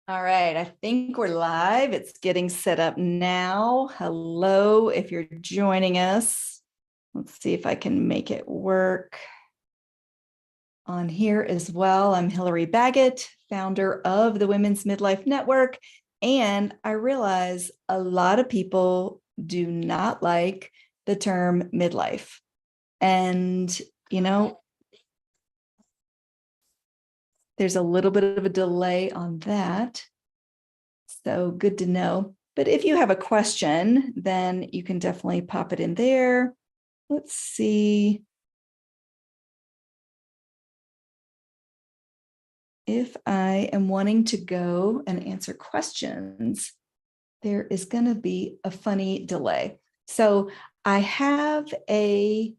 All right, I think we're live. It's getting set up now. Hello, if you're joining us. Let's see if I can make it work on here as well. I'm Hillary Baggett, founder of the Women's Midlife Network. And I realize a lot of people do not like the term midlife. And, there's a little bit of a delay on that. So good to know. But if you have a question, then you can definitely pop it in there. Let's see. If I am wanting to go and answer questions, there is going to be a funny delay. So I have a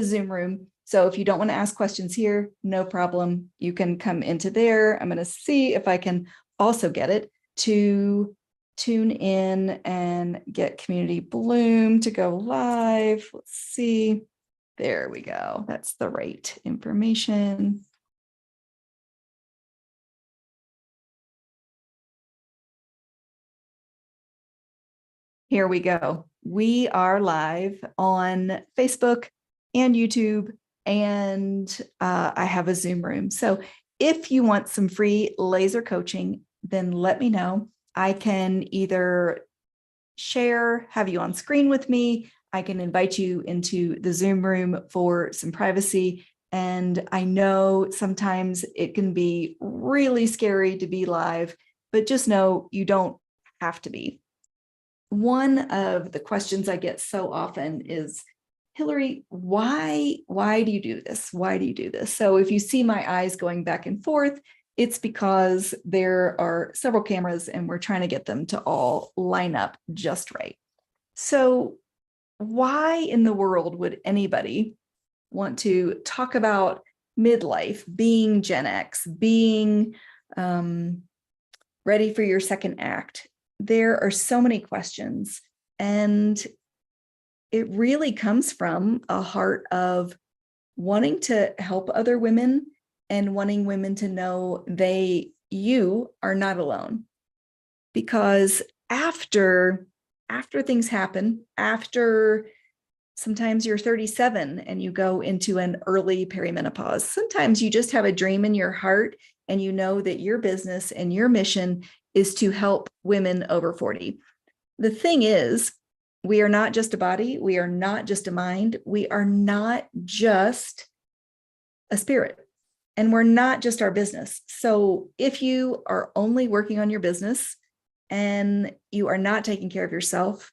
Zoom room. So if you don't want to ask questions here, no problem. You can come into there. I'm going to see if I can also get it to tune in and get Community Bloom to go live. Let's see. There we go. That's the right information. Here we go. We are live on Facebook and YouTube, and I have a Zoom room. So if you want some free laser coaching, then let me know. I can either share, have you on screen with me. I can invite you into the Zoom room for some privacy. And I know sometimes it can be really scary to be live, but just know you don't have to be. One of the questions I get so often is, Hillary, why do you do this? Why do you do this? So if you see my eyes going back and forth, it's because there are several cameras and we're trying to get them to all line up just right. So why in the world would anybody want to talk about midlife, being Gen X, being ready for your second act? There are so many questions, and it really comes from a heart of wanting to help other women and wanting women to know you are not alone. Because after things happen, after sometimes you're 37 and you go into an early perimenopause, sometimes you just have a dream in your heart and you know that your business and your mission is to help women over 40. The thing is, we are not just a body. We are not just a mind. We are not just a spirit. And we're not just our business. So if you are only working on your business and you are not taking care of yourself,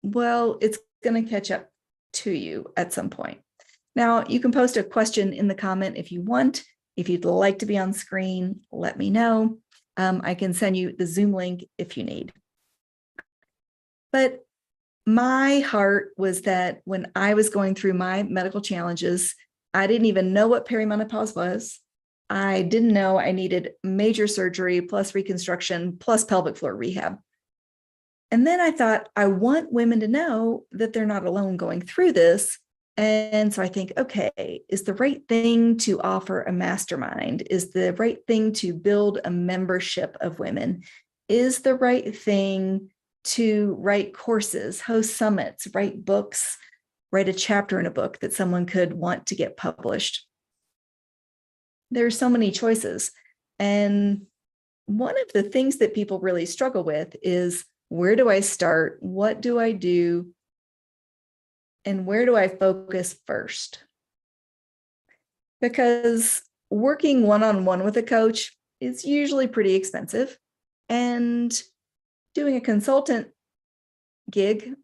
well, it's going to catch up to you at some point. Now, you can post a question in the comment if you want. If you'd like to be on screen, let me know. I can send you the Zoom link if you need. But my heart was that when I was going through my medical challenges, I didn't even know what perimenopause was. I didn't know I needed major surgery plus reconstruction plus pelvic floor rehab. And then I thought, I want women to know that they're not alone going through this. And so I think, okay, is the right thing to offer a mastermind? Is the right thing to build a membership of women? Is the right thing to write courses, host summits, write books, write a chapter in a book that someone could want to get published? There are so many choices. And one of the things that people really struggle with is, where do I start? What do I do? And where do I focus first? Because working one-on-one with a coach is usually pretty expensive. And doing a consultant gig,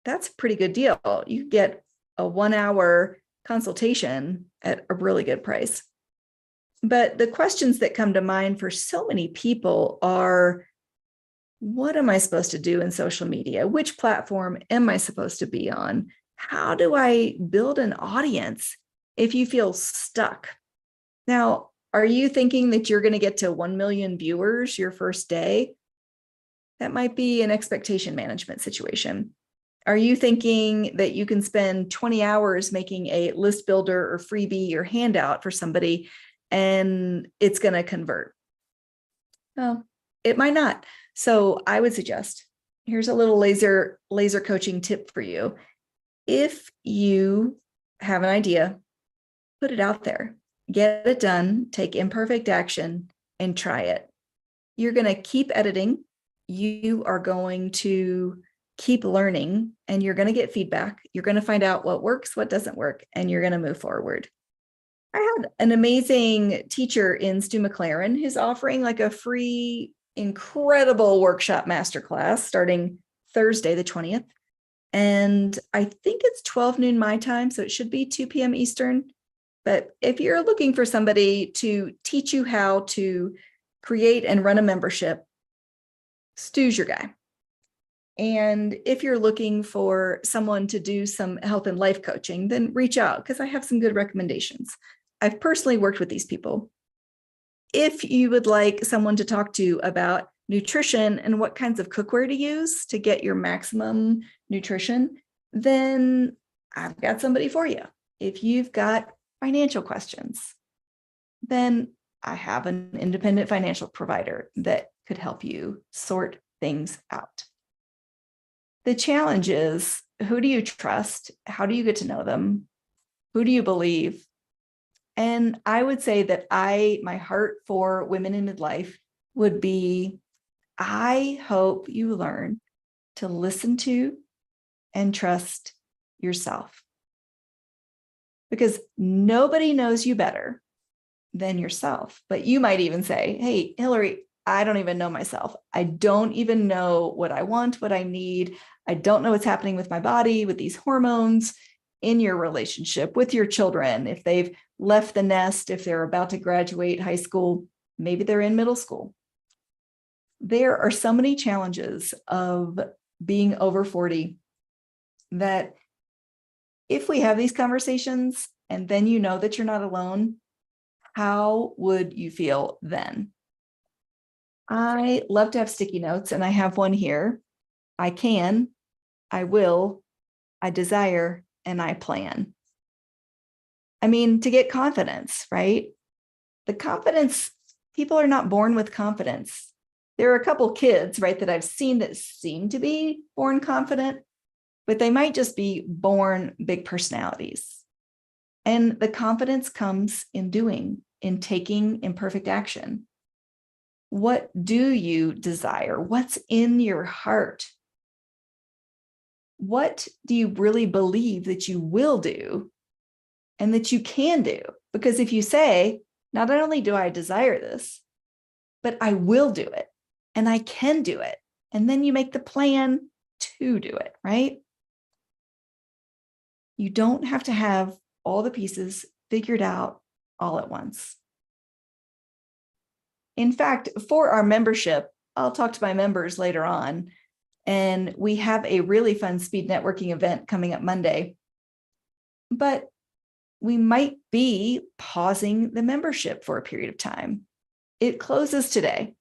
that's a pretty good deal. You get a 1-hour consultation at a really good price. But the questions that come to mind for so many people are, what am I supposed to do in social media? Which platform am I supposed to be on? How do I build an audience if you feel stuck? Now, are you thinking that you're going to get to 1 million viewers your first day? That might be an expectation management situation. Are you thinking that you can spend 20 hours making a list builder or freebie or handout for somebody and it's going to convert? Well, it might not. So I would suggest, here's a little laser coaching tip for you. If you have an idea, put it out there, get it done, take imperfect action and try it. You're going to keep editing. You are going to keep learning and you're going to get feedback. You're going to find out what works, what doesn't work, and you're going to move forward. I had an amazing teacher in Stu McLaren who's offering like a free, incredible workshop masterclass starting Thursday, the 20th. And I think it's 12 noon my time, so it should be 2 p.m. Eastern. But if you're looking for somebody to teach you how to create and run a membership, Stu's your guy. And if you're looking for someone to do some health and life coaching, then reach out because I have some good recommendations. I've personally worked with these people. If you would like someone to talk to about nutrition and what kinds of cookware to use to get your maximum nutrition, then I've got somebody for you. If you've got financial questions, then I have an independent financial provider that could help you sort things out. The challenge is, who do you trust? How do you get to know them? Who do you believe? And I would say that my heart for women in midlife would be, I hope you learn to listen to and trust yourself. Because nobody knows you better than yourself. But you might even say, hey, Hillary, I don't even know myself. I don't even know what I want, what I need. I don't know what's happening with my body, with these hormones, in your relationship, with your children. If they've left the nest, if they're about to graduate high school, maybe they're in middle school. There are so many challenges of being over 40 that if we have these conversations and then you know that you're not alone, how would you feel then? I love to have sticky notes, and I have one here. I can, I will, I desire, and I plan. I mean, to get confidence, right? The confidence, people are not born with confidence. There are a couple kids, right, that I've seen that seem to be born confident, but they might just be born big personalities. And the confidence comes in doing, in taking imperfect action. What do you desire? What's in your heart? What do you really believe that you will do and that you can do? Because if you say, not only do I desire this, but I will do it and I can do it, and then you make the plan to do it, right? You don't have to have all the pieces figured out all at once. In fact, for our membership, I'll talk to my members later on, and we have a really fun speed networking event coming up Monday. But we might be pausing the membership for a period of time. It closes today.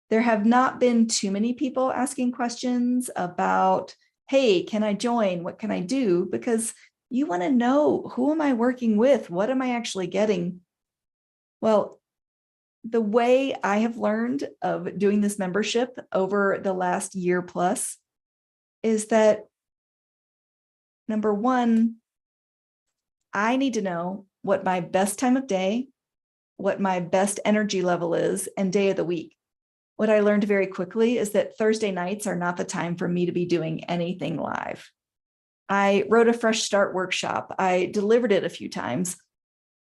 There have not been too many people asking questions about, hey, can I join? What can I do? Because you want to know, who am I working with? What am I actually getting? Well, the way I have learned of doing this membership over the last year plus is that, number one, I need to know what my best time of day, what my best energy level is, and day of the week. What I learned very quickly is that Thursday nights are not the time for me to be doing anything live. I wrote a fresh start workshop. I delivered it a few times.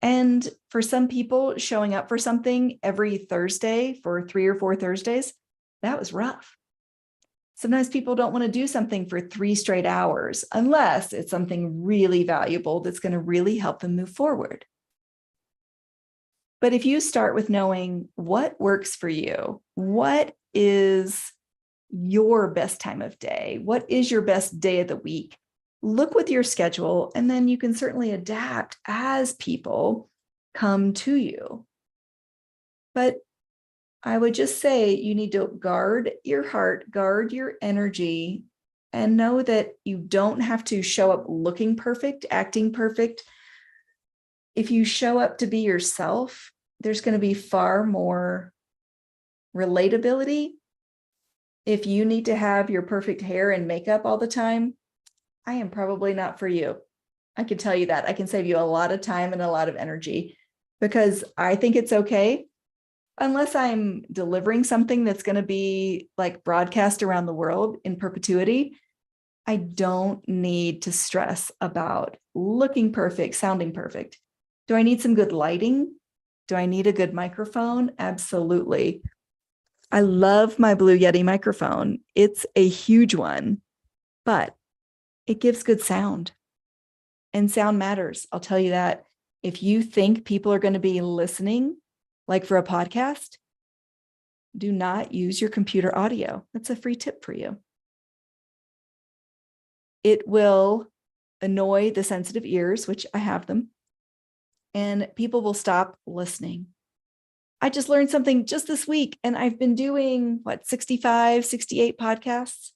And for some people, showing up for something every Thursday for 3 or 4 Thursdays, that was rough. Sometimes people don't want to do something for 3 straight hours unless it's something really valuable that's going to really help them move forward. But if you start with knowing what works for you, what is your best time of day, what is your best day of the week, look with your schedule, and then you can certainly adapt as people come to you. But I would just say you need to guard your heart, guard your energy, and know that you don't have to show up looking perfect, acting perfect. If you show up to be yourself, there's going to be far more relatability, if you need to have your perfect hair and makeup all the time, I am probably not for you. I can tell you that. I can save you a lot of time and a lot of energy because I think it's okay, unless I'm delivering something that's going to be like broadcast around the world in perpetuity. I don't need to stress about looking perfect, sounding perfect. Do I need some good lighting? Do I need a good microphone? Absolutely. I love my Blue Yeti microphone. It's a huge one, but it gives good sound. And sound matters. I'll tell you that. If you think people are going to be listening, like for a podcast, do not use your computer audio. That's a free tip for you. It will annoy the sensitive ears, which I have them, and people will stop listening. I just learned something just this week, and I've been doing 65, 68 podcasts.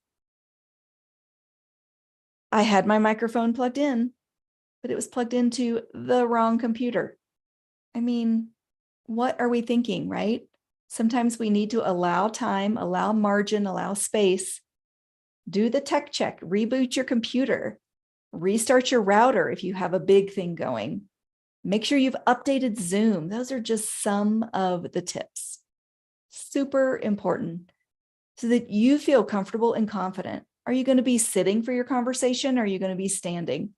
I had my microphone plugged in, but it was plugged into the wrong computer. I mean, what are we thinking, right? Sometimes we need to allow time, allow margin, allow space. Do the tech check, reboot your computer, restart your router if you have a big thing going. Make sure you've updated Zoom. Those are just some of the tips. Super important so that you feel comfortable and confident. Are you going to be sitting for your conversation? Or are you going to be standing?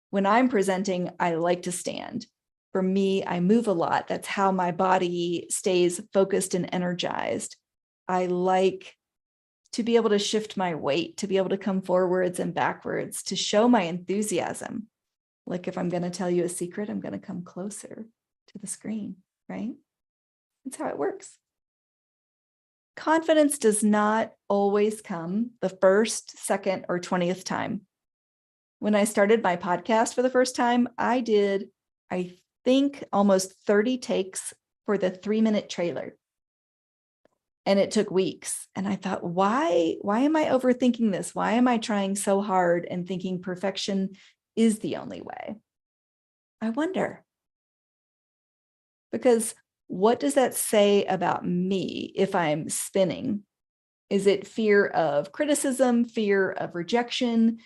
When I'm presenting, I like to stand. For me, I move a lot. That's how my body stays focused and energized. I like to be able to shift my weight, to be able to come forwards and backwards, to show my enthusiasm. Like if I'm going to tell you a secret, I'm going to come closer to the screen, right? That's how it works. Confidence does not always come the first, second, or 20th time. When I started my podcast for the first time, I did, I think, almost 30 takes for the 3-minute trailer. And it took weeks. And I thought, why am I overthinking this? Why am I trying so hard and thinking perfection is the only way? I wonder. Because what does that say about me if I'm spinning? Is it fear of criticism, fear of rejection,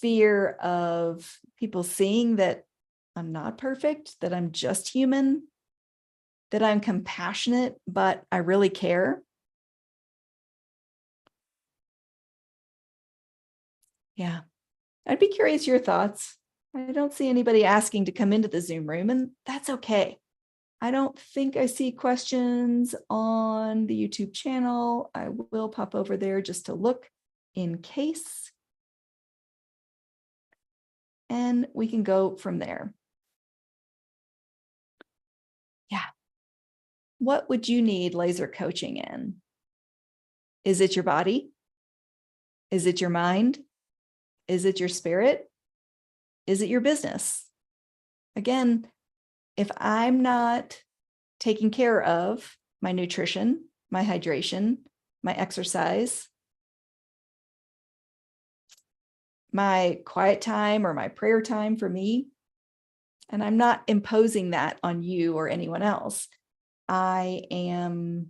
fear of people seeing that I'm not perfect, that I'm just human, that I'm compassionate, but I really care? Yeah, I'd be curious your thoughts. I don't see anybody asking to come into the Zoom room, and that's okay. I don't think I see questions on the YouTube channel. I will pop over there just to look in case. And we can go from there. Yeah. What would you need laser coaching in? Is it your body? Is it your mind? Is it your spirit? Is it your business? Again, if I'm not taking care of my nutrition, my hydration, my exercise, my quiet time or my prayer time for me, and I'm not imposing that on you or anyone else, I am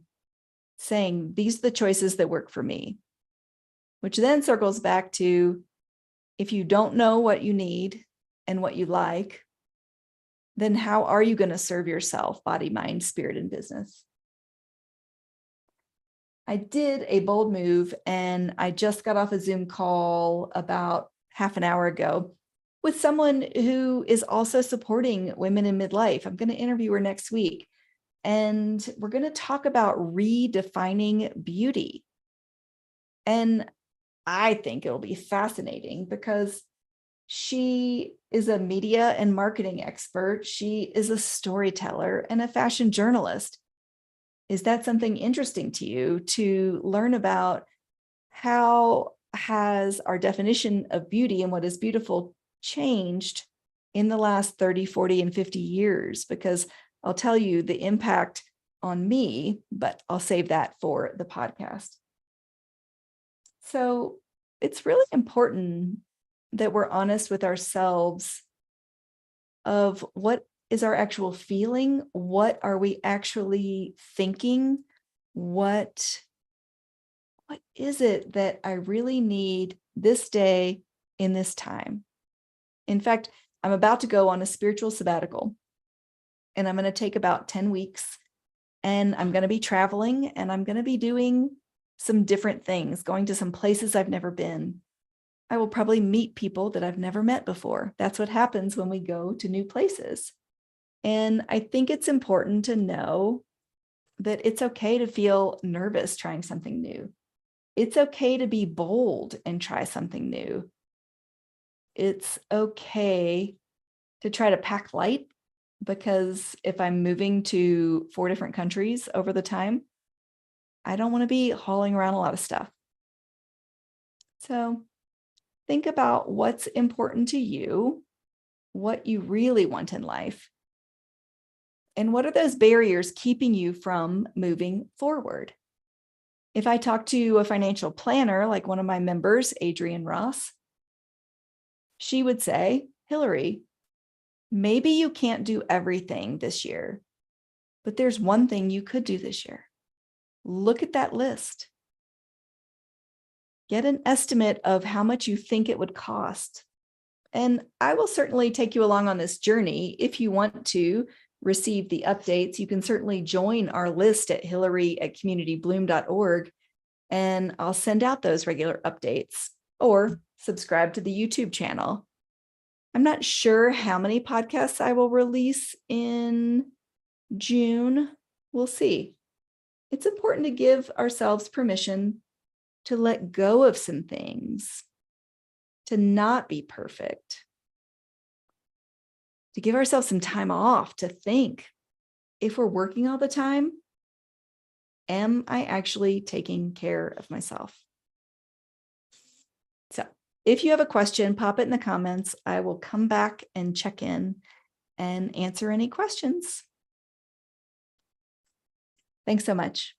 saying these are the choices that work for me, which then circles back to if you don't know what you need and what you like, then how are you going to serve yourself, body, mind, spirit, and business? I did a bold move, and I just got off a Zoom call about half an hour ago with someone who is also supporting women in midlife. I'm going to interview her next week, and we're going to talk about redefining beauty. And I think it'll be fascinating because she is a media and marketing expert. She is a storyteller and a fashion journalist. Is that something interesting to you to learn about? How has our definition of beauty and what is beautiful changed in the last 30, 40, and 50 years? Because I'll tell you the impact on me, but I'll save that for the podcast. So it's really important that we're honest with ourselves of what is our actual feeling? What are we actually thinking? what is it that I really need this day in this time? In fact, I'm about to go on a spiritual sabbatical, and I'm going to take about 10 weeks, and I'm going to be traveling, and I'm going to be doing some different things, going to some places I've never been. I will probably meet people that I've never met before. That's what happens when we go to new places. And I think it's important to know that it's okay to feel nervous trying something new. It's okay to be bold and try something new. It's okay to try to pack light, because if I'm moving to 4 different countries over the time, I don't want to be hauling around a lot of stuff. So think about what's important to you, what you really want in life, and what are those barriers keeping you from moving forward. If I talk to a financial planner, like one of my members, Adrienne Ross, she would say, Hillary, maybe you can't do everything this year, but there's one thing you could do this year. Look at that list. Get an estimate of how much you think it would cost. And I will certainly take you along on this journey. If you want to receive the updates, you can certainly join our list at hillary@communitybloom.org, and I'll send out those regular updates, or subscribe to the YouTube channel. I'm not sure how many podcasts I will release in June. We'll see. It's important to give ourselves permission to let go of some things, to not be perfect, to give ourselves some time off to think, if we're working all the time, am I actually taking care of myself? So if you have a question, pop it in the comments. I will come back and check in and answer any questions. Thanks so much.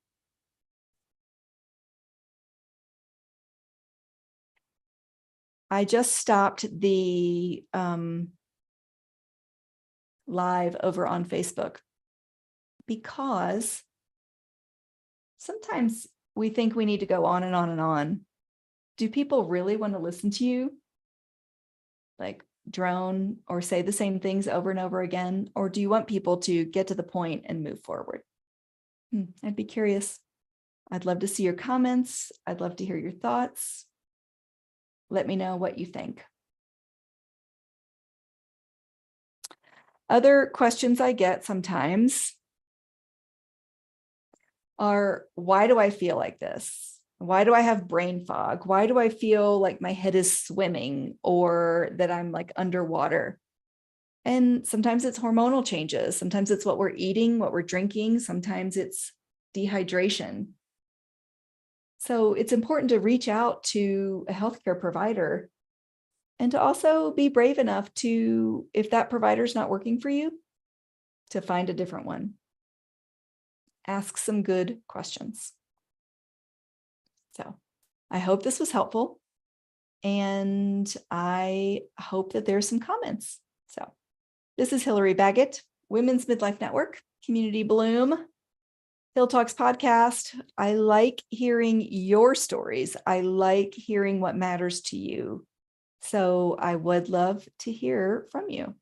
I just stopped the live over on Facebook because sometimes we think we need to go on and on and on. Do people really want to listen to you? Like drone or say the same things over and over again? Or do you want people to get to the point and move forward? I'd be curious. I'd love to see your comments. I'd love to hear your thoughts. Let me know what you think. Other questions I get sometimes are, why do I feel like this? Why do I have brain fog? Why do I feel like my head is swimming, or that I'm like underwater? And sometimes it's hormonal changes. Sometimes it's what we're eating, what we're drinking. Sometimes it's dehydration. So it's important to reach out to a healthcare provider, and to also be brave enough to, if that provider's not working for you, to find a different one. Ask some good questions. So I hope this was helpful, and I hope that there's some comments. So this is Hillary Baggett, Women's Midlife Network, Community Bloom, Hill Talks podcast. I like hearing your stories. I like hearing what matters to you. So I would love to hear from you.